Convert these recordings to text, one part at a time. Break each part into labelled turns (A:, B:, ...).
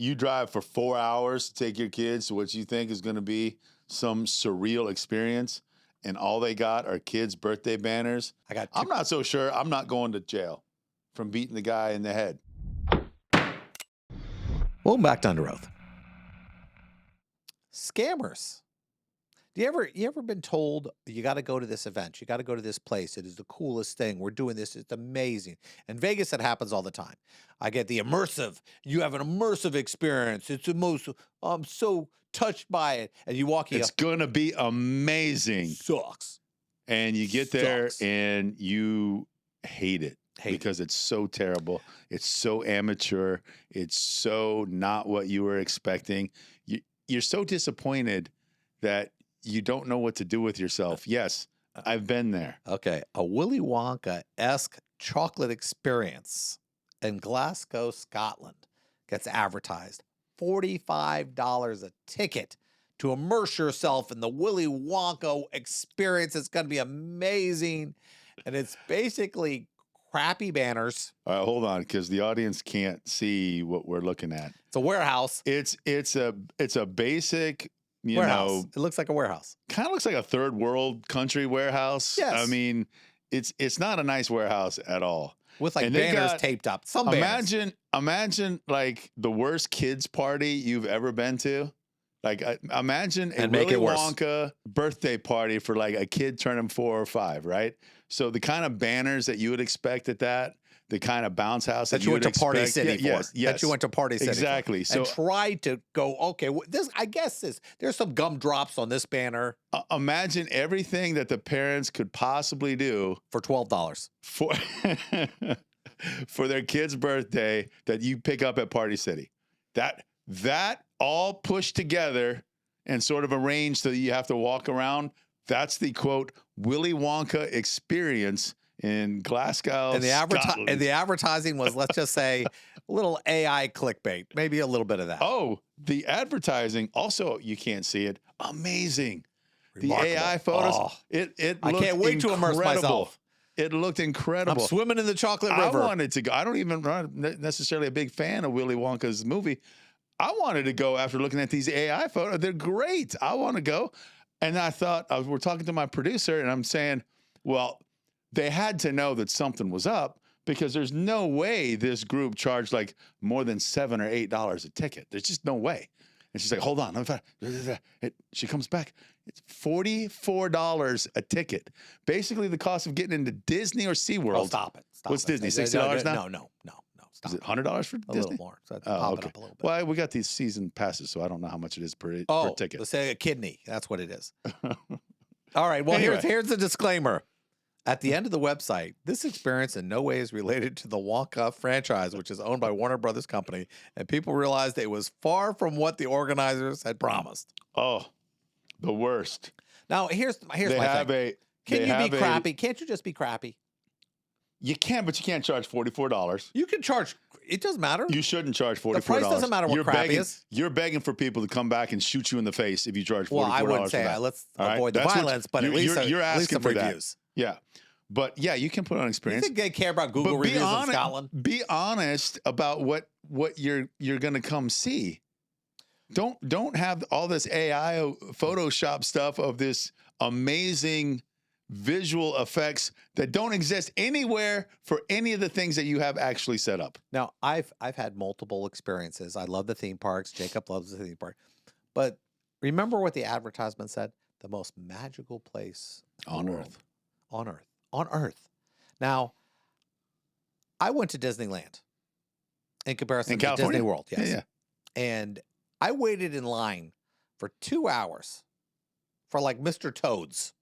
A: you drive for 4 hours to take your kids to what you think is going to be some surreal experience, and all they got are kids' birthday banners. I'm not so sure I'm not going to jail from beating the guy in the head.
B: Welcome back to Under Oath. Scammers. You ever been told you got to go to this event? You got to go to this place. It is the coolest thing. We're doing this. It's amazing. In Vegas, it happens all the time. I get the immersive. You have an immersive experience. It's the most. I'm so touched by it. And you walk.
A: It's gonna be amazing.
B: Sucks.
A: And you get there and you hate it. Because it's so terrible. It's so amateur. It's so not what you were expecting. You're so disappointed that you don't know what to do with yourself. Yes, I've been there.
B: Okay. A Willy Wonka-esque chocolate experience in Glasgow, Scotland gets advertised. $45 a ticket to immerse yourself in the Willy Wonka experience. It's going to be amazing. And it's basically crappy banners.
A: All right, hold on, because the audience can't see what we're looking at.
B: It's a warehouse.
A: It's a basic,
B: warehouse. It looks like a warehouse.
A: Kind of looks like a third world country warehouse.
B: Yes.
A: I mean, it's not a nice warehouse at all.
B: With like banners taped up. Some banners.
A: Imagine like the worst kids party you've ever been to. Like imagine a Willy Wonka birthday party for like a kid turning 4 or 5, right? So the kind of banners that you would expect at that, the kind of bounce house that you
B: went to Party City for.
A: Yes.
B: That you went to Party City
A: exactly.
B: For. And tried to go, okay, there's some gumdrops on this banner.
A: Imagine everything that the parents could possibly do.
B: For $12.
A: For their kid's birthday that you pick up at Party City. That all pushed together and sort of arranged so that you have to walk around. That's the quote Willy Wonka experience in Glasgow,
B: and
A: Scotland.
B: And the advertising was, let's just say, a little AI clickbait, maybe a little bit of that.
A: Oh, the advertising also, you can't see it. Amazing.
B: Remarkable.
A: The AI photos.
B: Oh,
A: it
B: I can't wait to immerse myself.
A: It looked incredible.
B: I'm swimming in the chocolate river.
A: I wanted to go. I don't even necessarily a big fan of Willy Wonka's movie. I wanted to go after looking at these AI photos. They're great. I want to go. And I thought, we're talking to my producer, and I'm saying, well, they had to know that something was up because there's no way this group charged like more than $7 or $8 a ticket. There's just no way. And she's like, hold on. She comes back. It's $44 a ticket. Basically the cost of getting into Disney or SeaWorld.
B: Oh, stop it.
A: What's Disney, $60 now?
B: No. Stop.
A: Is it $100 for Disney?
B: A little more. So pop it up a little bit.
A: Well, we got these season passes, so I don't know how much it is per ticket.
B: Let's say a kidney. That's what it is. All right. Well, here's the disclaimer. At the end of the website, this experience in no way is related to the Wonka franchise, which is owned by Warner Brothers Company, and people realized it was far from what the organizers had promised.
A: Oh, the worst.
B: Now, here's my thing. Can you be crappy? Can't you just be crappy?
A: You can, but you can't charge $44.
B: You can charge. It doesn't matter.
A: You shouldn't charge $44.
B: The price doesn't matter what crappy is.
A: You're begging for people to come back and shoot you in the face if you charge $44. Well,
B: I wouldn't say let's avoid the violence, but at least some reviews.
A: Yeah. But yeah, you can put on experience.
B: You think they care about Google reviews in Scotland?
A: Be honest about what you're going to come see. Don't have all this AI Photoshop stuff of this amazing visual effects that don't exist anywhere for any of the things that you have actually set up.
B: Now, I've had multiple experiences. I love the theme parks. Jacob loves the theme park. But remember what the advertisement said? The most magical place
A: on earth.
B: On earth. Now, I went to Disneyland in comparison to Disney World. Yes.
A: Yeah.
B: And I waited in line for 2 hours for like Mr. Toad's.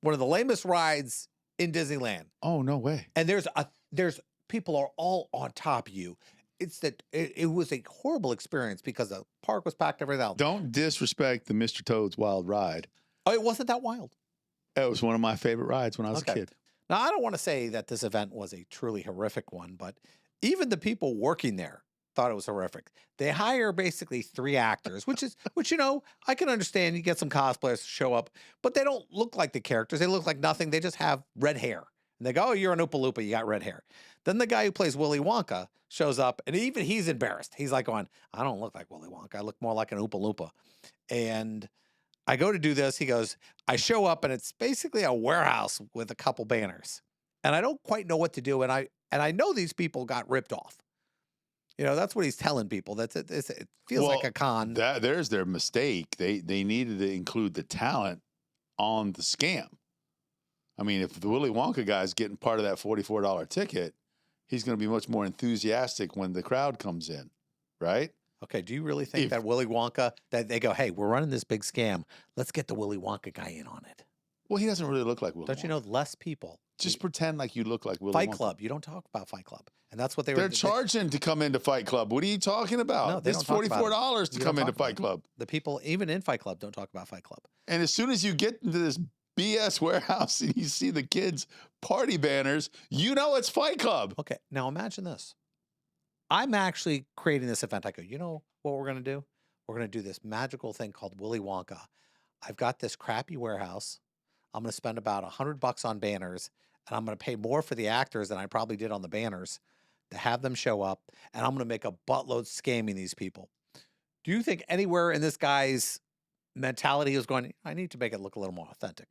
B: One of the lamest rides in Disneyland.
A: Oh, no way.
B: And there's people are all on top of you. It's that it was a horrible experience because the park was packed, everything else.
A: Don't disrespect the Mr. Toad's Wild Ride.
B: Oh, it wasn't that wild.
A: It was one of my favorite rides when I was a kid.
B: Now, I don't want to say that this event was a truly horrific one, but even the people working there thought it was horrific. They hire basically 3 actors, which I can understand. You get some cosplayers to show up, but they don't look like the characters. They look like nothing. They just have red hair And they go, oh, you're an Oompa Loompa. You got red hair. Then the guy who plays Willy Wonka shows up, and even he's embarrassed. He's like going, I don't look like Willy Wonka. I look more like an Oompa Loompa. And I go to do this. He goes, I show up, and it's basically a warehouse with a couple banners. And I don't quite know what to do. And I know these people got ripped off. That's what he's telling people. It feels like a con.
A: There's their mistake. They needed to include the talent on the scam. I mean, if the Willy Wonka guy's getting part of that $44 ticket, he's going to be much more enthusiastic when the crowd comes in, right?
B: Okay, do you really think that Willy Wonka, that they go, hey, we're running this big scam, let's get the Willy Wonka guy in on it?
A: Well, he doesn't really look like Willy Wonka.
B: Don't you know less people?
A: Just pretend like you look like Willy
B: Fight
A: Wonka.
B: Club. You don't talk about Fight Club. And that's what
A: They're charging to come into Fight Club. What are you talking about?
B: No, they
A: it's
B: don't talk about
A: $44 to come into Fight Club.
B: The people, even in Fight Club, don't talk about Fight Club.
A: And as soon as you get into this BS warehouse and you see the kids' party banners, you know it's Fight Club.
B: Okay, now imagine this. I'm actually creating this event. I go, you know what we're going to do? We're going to do this magical thing called Willy Wonka. I've got this crappy warehouse. I'm going to spend about $100 on banners, and I'm going to pay more for the actors than I probably did on the banners to have them show up, and I'm going to make a buttload scamming these people. Do you think anywhere in this guy's mentality is going, I need to make it look a little more authentic?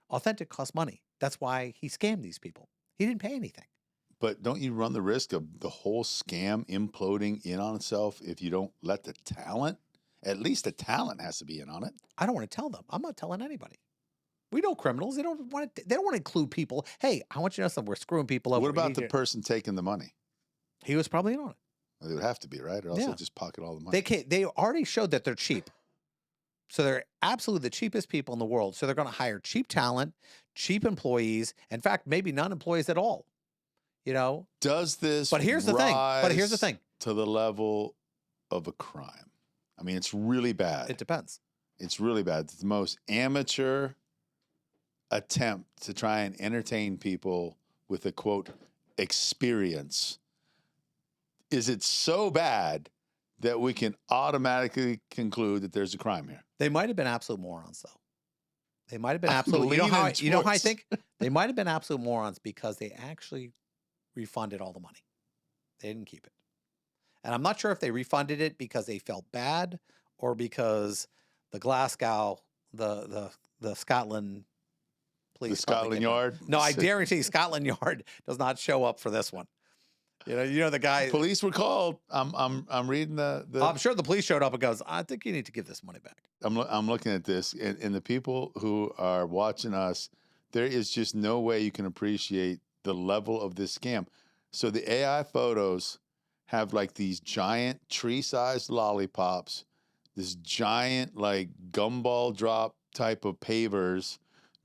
B: Authentic costs money. That's why he scammed these people. He didn't pay anything.
A: But don't you run the risk of the whole scam imploding in on itself if you don't let the talent? At least the talent has to be in on it.
B: I don't want to tell them. I'm not telling anybody. We know criminals. They don't want to include people. Hey, I want you to know something. We're screwing people over.
A: What about the person taking the money?
B: He was probably in on it.
A: It would have to be, right? Or else they'll just pocket all the money.
B: They already showed that they're cheap. So they're absolutely the cheapest people in the world. So they're going to hire cheap talent, cheap employees. In fact, maybe non-employees at all.
A: Does this
B: But here's the thing.
A: To the level of a crime? I mean, it's really bad.
B: It depends.
A: It's really bad. It's the most amateur attempt to try and entertain people with a, quote, experience. Is it so bad that we can automatically conclude that there's a crime here?
B: They might have been absolute morons, though. They might have been absolute. You know how I think? They might have been absolute morons because they actually refunded all the money. They didn't keep it. And I'm not sure if they refunded it because they felt bad or because the Glasgow, the Scotland police.
A: The Scotland Yard?
B: No, I guarantee Scotland Yard does not show up for this one. You know the guy.
A: Police were called. I'm reading the.
B: I'm sure the police showed up and goes, I think you need to give this money back.
A: I'm looking at this, and the people who are watching us, there is just no way you can appreciate the level of this scam. So the AI photos have like these giant tree-sized lollipops, this giant like gumball drop type of pavers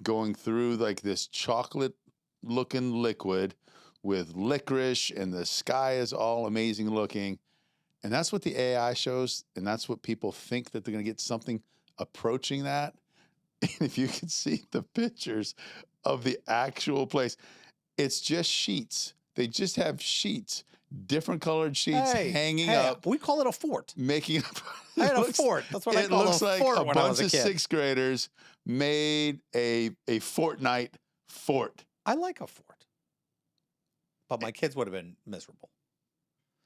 A: going through like this chocolate-looking liquid with licorice, and the sky is all amazing looking. And that's what the AI shows, and that's what people think that they're going to get something approaching that. And if you can see the pictures of the actual place, it's just sheets. They just have sheets, different colored sheets hanging up.
B: We call it a fort.
A: Making up.
B: I had a fort. That's what I call a fort.
A: It looks like a bunch of
B: kid.
A: sixth graders made a Fortnite fort.
B: I like a fort. But my kids would have been miserable.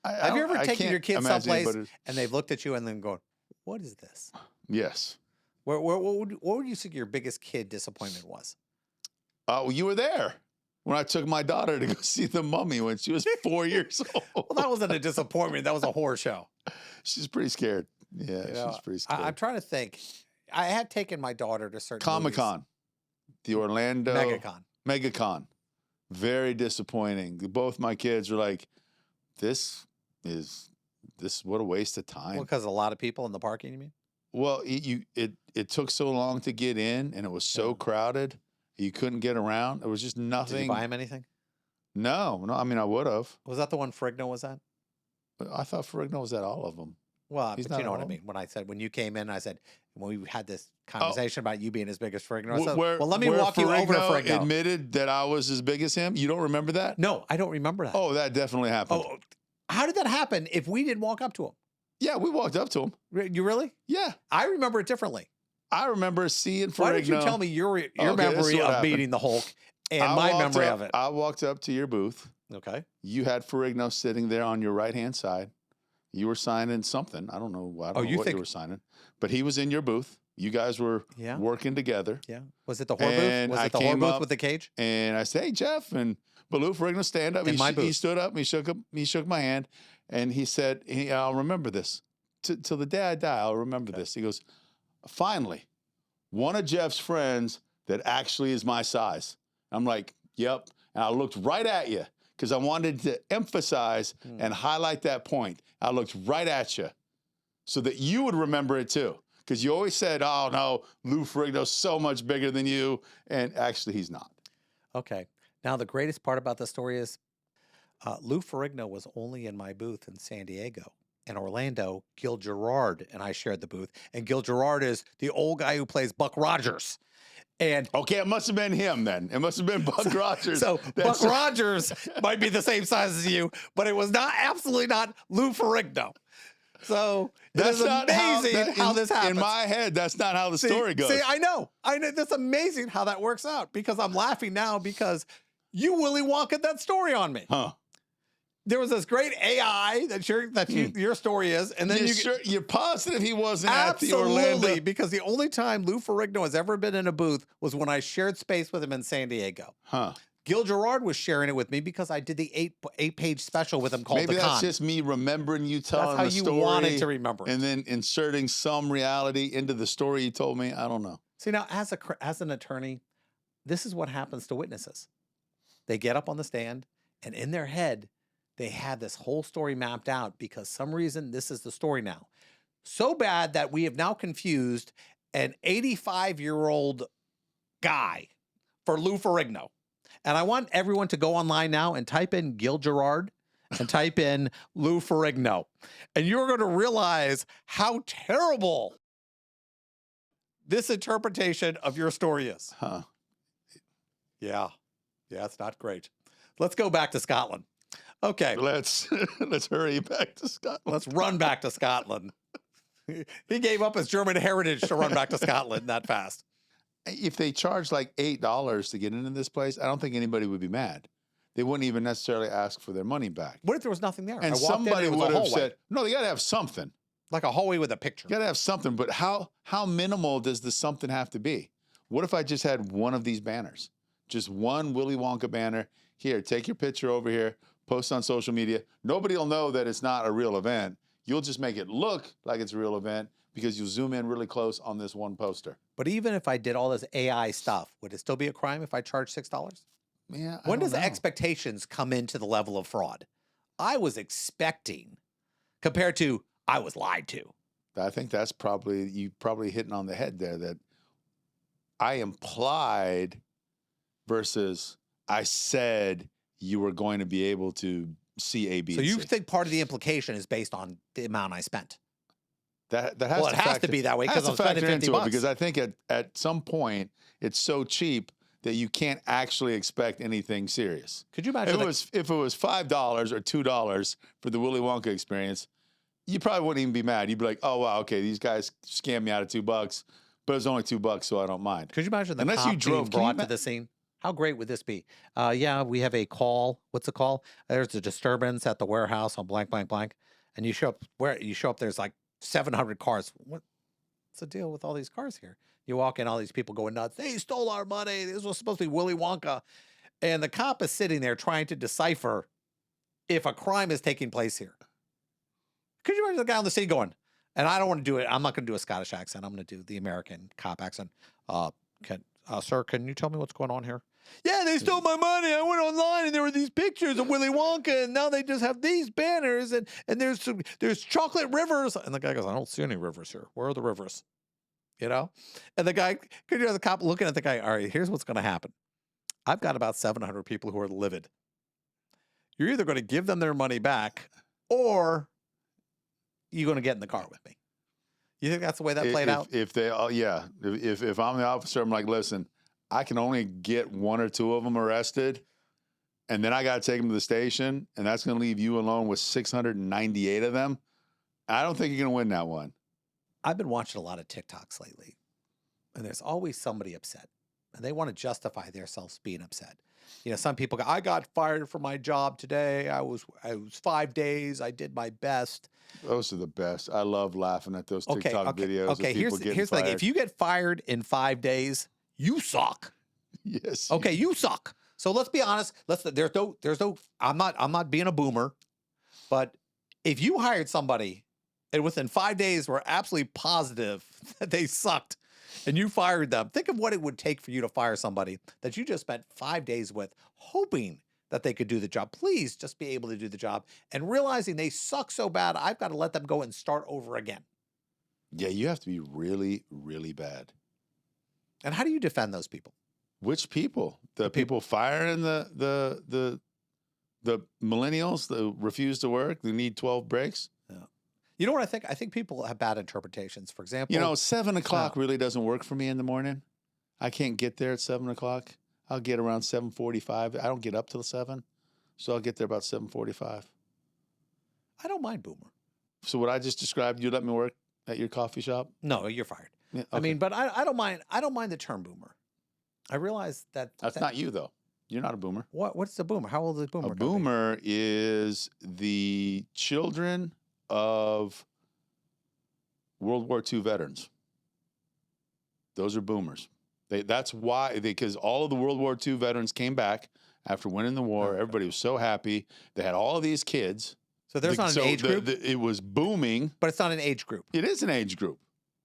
A: Have
B: you ever taken your kids someplace and they've looked at you and then gone, what is this?
A: Yes.
B: What would you think your biggest kid disappointment was?
A: Well, you were there when I took my daughter to go see The Mummy when she was 4 years old.
B: Well, that wasn't a disappointment. That was a horror show.
A: She's pretty scared. Yeah, she's pretty scared.
B: I'm trying to think. I have taken my daughter to certain
A: Comic-Con, the Orlando
B: MegaCon.
A: Very disappointing. Both my kids were like, this is what a waste of time.
B: Well, because a lot of people in the parking, you mean?
A: Well, it took so long to get in, and it was so crowded, you couldn't get around. There was just nothing.
B: Did you buy him anything?
A: No. I mean, I would have.
B: Was that the one Ferrigno was at?
A: I thought Ferrigno was at all of them.
B: Well, but you know what I mean. When you came in, I said, when we had this conversation about you being as big as Ferrigno, I said, well, let me walk you over to Ferrigno.
A: Admitted that I was as big as him? You don't remember that?
B: No, I don't remember that.
A: Oh, that definitely happened.
B: Oh, how did that happen if we didn't walk up to him?
A: Yeah, we walked up to him.
B: You really?
A: Yeah.
B: I remember it differently.
A: I remember seeing Ferrigno.
B: Why don't you tell me your memory of meeting the Hulk and my memory of it.
A: I walked up to your booth.
B: Okay.
A: You had Ferrigno sitting there on your right-hand side. You were signing something. I don't know what you were signing. But he was in your booth. You guys were working together.
B: Yeah. Was it the whore booth? Was it the whore booth with the cage?
A: And I said, hey, Jeff. And Baloo Ferrigno, stand up. He stood up. He shook my hand. And he said, I'll remember this. Till the day I die, I'll remember this. He goes, finally, one of Jeff's friends that actually is my size. I'm like, yep. And I looked right at you because I wanted to emphasize and highlight that point. I looked right at you so that you would remember it too. Because you always said, oh, no, Lou Ferrigno's so much bigger than you. And actually, he's not.
B: Okay. Now, the greatest part about the story is Lou Ferrigno was only in my booth in San Diego. In Orlando, Gil Gerard and I shared the booth. And Gil Gerard is the old guy who plays Buck Rogers. And
A: okay, it must have been him then. It must have been Buck Rogers.
B: So Buck Rogers might be the same size as you, but it was absolutely not Lou Ferrigno. So that's amazing how this happens.
A: In my head, that's not how the story goes.
B: See, I know. That's amazing how that works out because I'm laughing now because you Willy Wonka that story on me.
A: Huh.
B: There was this great AI your story is, and then
A: you're positive he wasn't at the Orlando?
B: Absolutely, because the only time Lou Ferrigno has ever been in a booth was when I shared space with him in San Diego.
A: Huh.
B: Gil Gerard was sharing it with me because I did the eight-page special with him called
A: Maybe
B: The Con.
A: that's just me remembering you telling the story.
B: That's how you wanted to remember it.
A: And then inserting some reality into the story you told me. I don't know.
B: See, now, as an attorney, this is what happens to witnesses. They get up on the stand, and in their head, they had this whole story mapped out because some reason this is the story now. So bad that we have now confused an 85-year-old guy for Lou Ferrigno. And I want everyone to go online now and type in Gil Gerard and type in Lou Ferrigno. And you're going to realize how terrible this interpretation of your story is.
A: Huh.
B: Yeah. Yeah, it's not great. Let's go back to Scotland. Okay.
A: Let's hurry back to Scotland.
B: Let's run back to Scotland. He gave up his German heritage to run back to Scotland that fast.
A: If they charge like $8 to get into this place, I don't think anybody would be mad. They wouldn't even necessarily ask for their money back.
B: What if there was nothing there?
A: And somebody would have said, no, they got to have something.
B: Like a hallway with a picture.
A: You got to have something, but how minimal does the something have to be? What if I just had one of these banners? Just one Willy Wonka banner. Here, take your picture over here, post on social media. Nobody will know that it's not a real event. You'll just make it look like it's a real event because you'll zoom in really close on this one poster.
B: But even if I did all this AI stuff, would it still be a crime if I charged $6?
A: Yeah.
B: When does the expectations come into the level of fraud? I was expecting compared to I was lied to.
A: I think that's you hitting on the head there that I implied versus I said you were going to be able to see A, B,
B: so
A: and
B: you
A: C.
B: think part of the implication is based on the amount I spent?
A: That has
B: well, it has to be that way because I'm spending $50.
A: Because I think at some point it's so cheap that you can't actually expect anything serious.
B: Could you imagine
A: if it was $5 or $2 for the Willy Wonka experience, you probably wouldn't even be mad. You'd be like, oh wow, okay, these guys scammed me out of $2, but it was only $2, so I don't mind.
B: Could you imagine the cop being brought to the scene? How great would this be? Yeah, we have a call. What's the call? There's a disturbance at the warehouse on blank, blank, blank. And you show up, there's like 700 cars. What's the deal with all these cars here? You walk in, all these people going nuts. They stole our money. This was supposed to be Willy Wonka. And the cop is sitting there trying to decipher if a crime is taking place here. Could you imagine the guy on the scene going, and I don't want to do it. I'm not going to do a Scottish accent. I'm going to do the American cop accent. Sir, can you tell me what's going on here? Yeah, they stole my money. I went online and there were these pictures of Willy Wonka, and now they just have these banners, and there's chocolate rivers. And the guy goes, I don't see any rivers here. Where are the rivers? You know? And the guy, could you hear the cop looking at the guy? All right, here's what's going to happen. I've got about 700 people who are livid. You're either going to give them their money back, or you're going to get in the car with me. You think that's the way that played out?
A: If I'm the officer, I'm like, listen, I can only get one or two of them arrested, and then I got to take them to the station, and that's going to leave you alone with 698 of them. I don't think you're going to win that one.
B: I've been watching a lot of TikToks lately, and there's always somebody upset. and they want to justify themselves being upset. You know, some people go, I got fired from my job today. I was 5 days. I did my best.
A: Those are the best. I love laughing at those
B: Okay,
A: TikTok videos of
B: okay.
A: people getting
B: Here's the thing.
A: fired.
B: If you get fired in 5 days, you suck.
A: Yes.
B: Okay, you suck. So let's be honest. There's no. I'm not being a boomer, but if you hired somebody and within 5 days were absolutely positive that they sucked, and you fired them, think of what it would take for you to fire somebody that you just spent 5 days with, hoping that they could do the job. Please just be able to do the job, and realizing they suck so bad, I've got to let them go and start over again.
A: Yeah, you have to be really, really bad.
B: And how do you defend those people?
A: Which people? The people firing the millennials that refuse to work, they need 12 breaks?
B: Yeah. You know what I think? I think people have bad interpretations. For example,
A: You know, 7 o'clock really doesn't work for me in the morning. I can't get there at 7 o'clock. I'll get around 7:45. I don't get up till 7, so I'll get there about 7:45.
B: I don't mind boomer.
A: So what I just described, you let me work at your coffee shop?
B: No, you're fired.
A: Yeah,
B: I mean, but I don't mind. I don't mind the term boomer. I realize that
A: that's not you though. You're not a boomer.
B: What's the boomer? How old is a boomer?
A: A boomer is the children of World War II veterans. Those are boomers. That's why, because all of the World War II veterans came back after winning the war.
B: Okay.
A: Everybody was so happy. They had all of these kids.
B: So there's not an age group?
A: It was booming.
B: But it's not an age group.
A: It is an age group.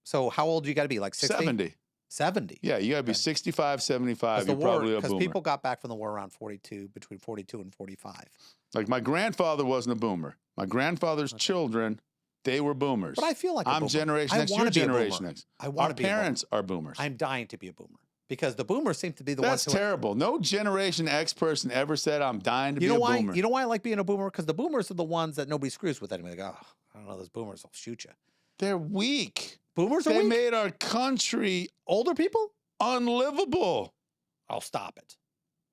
B: So how old you got to be? Like 60?
A: 70.
B: 70.
A: Yeah, you got to be 65, 75. You're probably a boomer.
B: Because people got back from the war around 42, between 42 and 45.
A: Like my grandfather wasn't a boomer. My grandfather's children, they were boomers.
B: But I feel like a
A: I'm
B: boomer.
A: Generation X. You're Generation X.
B: I want to be a boomer.
A: Our parents are boomers.
B: I'm dying to be a boomer. Because the boomers seem to be the
A: That's
B: ones who
A: terrible. No Generation X person ever said, I'm dying to be a boomer.
B: You know why I like being a boomer? Because the boomers are the ones that nobody screws with anyway. They go, oh, I don't know, those boomers will shoot you.
A: They're weak.
B: Boomers are
A: weak? They
B: weak?
A: made our country
B: older people
A: unlivable.
B: I'll stop it.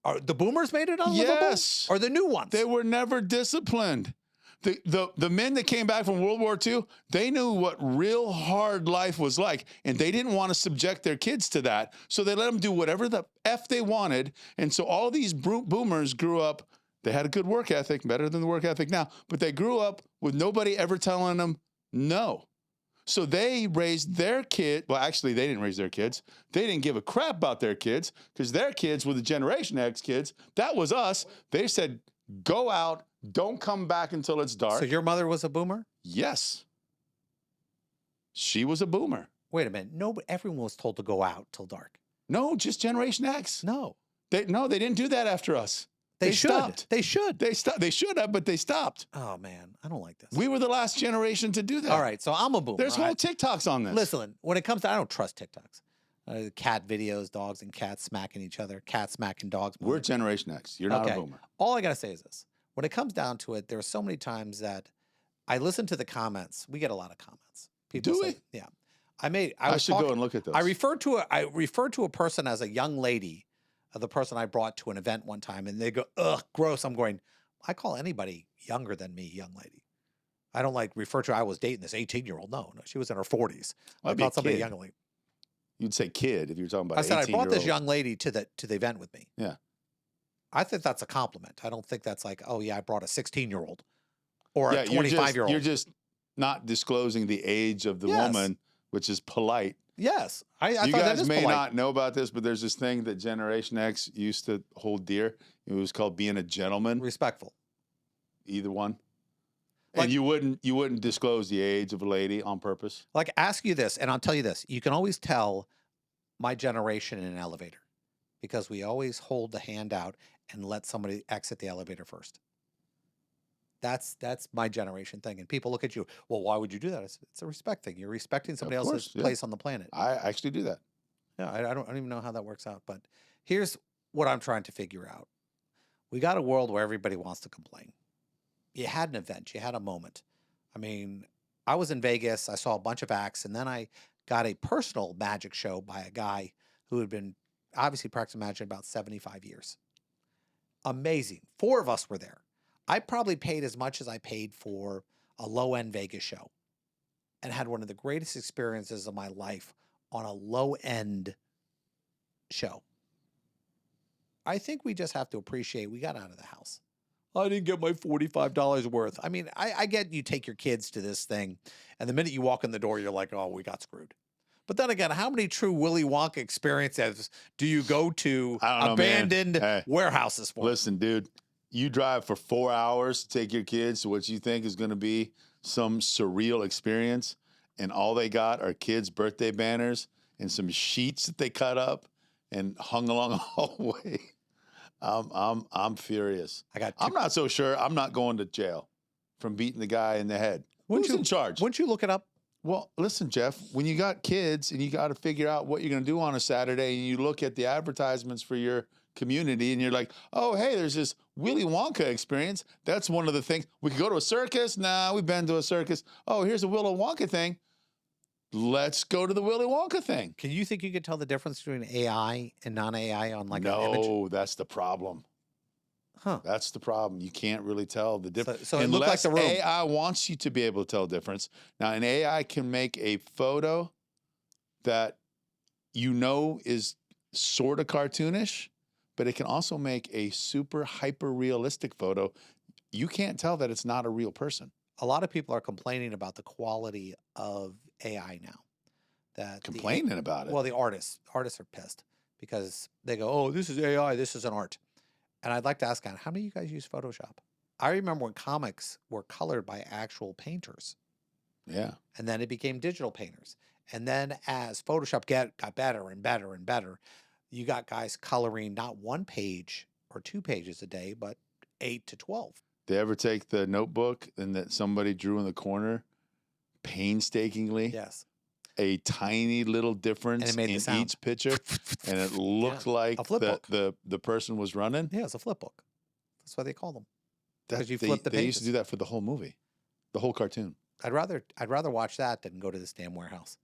B: Are the boomers made it unlivable?
A: Yes.
B: Or the new ones?
A: They were never disciplined. The men that came back from World War II, they knew what real hard life was like, and they didn't want to subject their kids to that. So they let them do whatever the F they wanted. And so all these boomers grew up, they had a good work ethic, better than the work ethic now, but they grew up with nobody ever telling them no. So they raised their kid. Well, actually, they didn't raise their kids. They didn't give a crap about their kids because their kids were the Generation X kids. That was us. They said, go out. Don't come back until it's dark.
B: So your mother was a boomer?
A: Yes. She was a boomer.
B: Wait a minute. No, everyone was told to go out till dark.
A: No, just Generation X.
B: No.
A: They didn't do that after us.
B: They should.
A: Stopped.
B: They should.
A: They should have, but they stopped.
B: Oh, man. I don't like this.
A: We were the last generation to do that.
B: All right. So I'm a boomer.
A: There's whole TikToks on this.
B: Listen, when it comes to, I don't trust TikToks. Cat videos, dogs and cats smacking each other, cats smacking dogs.
A: We're Generation X. You're not a boomer.
B: All I got to say is this. When it comes down to it, there are so many times that I listen to the comments. We get a lot of comments. People
A: Do
B: say,
A: we?
B: yeah. I
A: should go and look at those.
B: I referred to a person as a young lady, the person I brought to an event one time, and they go, ugh, gross. I'm going, I call anybody younger than me young lady. I don't refer to her, I was dating this 18-year-old. No, she was in her 40s. I called somebody young lady.
A: You'd say kid if you're talking about
B: I said, I brought this
A: 18-year-old.
B: young lady to the event with me.
A: Yeah.
B: I think that's a compliment. I don't think that's like, oh yeah, I brought a 16-year-old or a
A: You're
B: 25-year-old.
A: You're just not disclosing the age of the woman, which is polite.
B: Yes. I
A: you
B: thought
A: guys
B: that is
A: may
B: polite.
A: not know about this, but there's this thing that Generation X used to hold dear. It was called being a gentleman.
B: Respectful.
A: Either one. And you wouldn't disclose the age of a lady on purpose.
B: Like, ask you this, and I'll tell you this. You can always tell my generation in an elevator because we always hold the hand out and let somebody exit the elevator first. That's my generation thing. And people look at you, well, why would you do that? It's a respect thing. You're respecting somebody else's place on the planet.
A: I actually do that.
B: Yeah, I don't even know how that works out. But here's what I'm trying to figure out. We got a world where everybody wants to complain. You had an event. You had a moment. I mean, I was in Vegas. I saw a bunch of acts. And then I got a personal magic show by a guy who had been obviously practicing magic about 75 years. Amazing. 4 of us were there. I probably paid as much as I paid for a low-end Vegas show and had one of the greatest experiences of my life on a low-end show. I think we just have to appreciate we got out of the house. I didn't get my $45 worth. I mean, I get you take your kids to this thing, and the minute you walk in the door, you're like, oh, we got screwed. But then again, how many true Willy Wonka experiences do you go to
A: I don't know, man.
B: abandoned
A: Hey,
B: warehouses for?
A: listen, dude, you drive for 4 hours to take your kids to what you think is going to be some surreal experience, and all they got are kids' birthday banners and some sheets that they cut up and hung along the hallway. I'm furious. I'm not so sure I'm not going to jail from beating the guy in the head. Who's in charge?
B: Wouldn't you look it up?
A: Well, listen, Jeff, when you got kids and you got to figure out what you're going to do on a Saturday, and you look at the advertisements for your community and you're like, oh, hey, there's this Willy Wonka experience. That's one of the things. We could go to a circus. Nah, we've been to a circus. Oh, here's a Willy Wonka thing. Let's go to the Willy Wonka thing.
B: Can you think you could tell the difference between AI and non-AI on like an image?
A: No, that's the problem.
B: Huh.
A: That's the problem. You can't really tell the difference.
B: So it looked like the room.
A: AI wants you to be able to tell the difference. Now, an AI can make a photo that you know is sort of cartoonish, but it can also make a super hyper realistic photo. You can't tell that it's not a real person.
B: A lot of people are complaining about the quality of AI now.
A: Complaining about it.
B: Well, the artists are pissed because they go, oh, this is AI, this is an art. And I'd like to ask, how many of you guys use Photoshop? I remember when comics were colored by actual painters.
A: Yeah.
B: And then it became digital painters. And then as Photoshop got better and better and better, you got guys coloring not 1 page or 2 pages a day, but 8 to 12.
A: They ever take the notebook and that somebody drew in the corner painstakingly?
B: Yes.
A: A tiny little difference in each picture, and it looked like the person was running.
B: Yeah, it's a flip book. That's why they call them.
A: Because you flip the pages. They used to do that for the whole movie, the whole cartoon.
B: I'd rather watch that than go to this damn warehouse.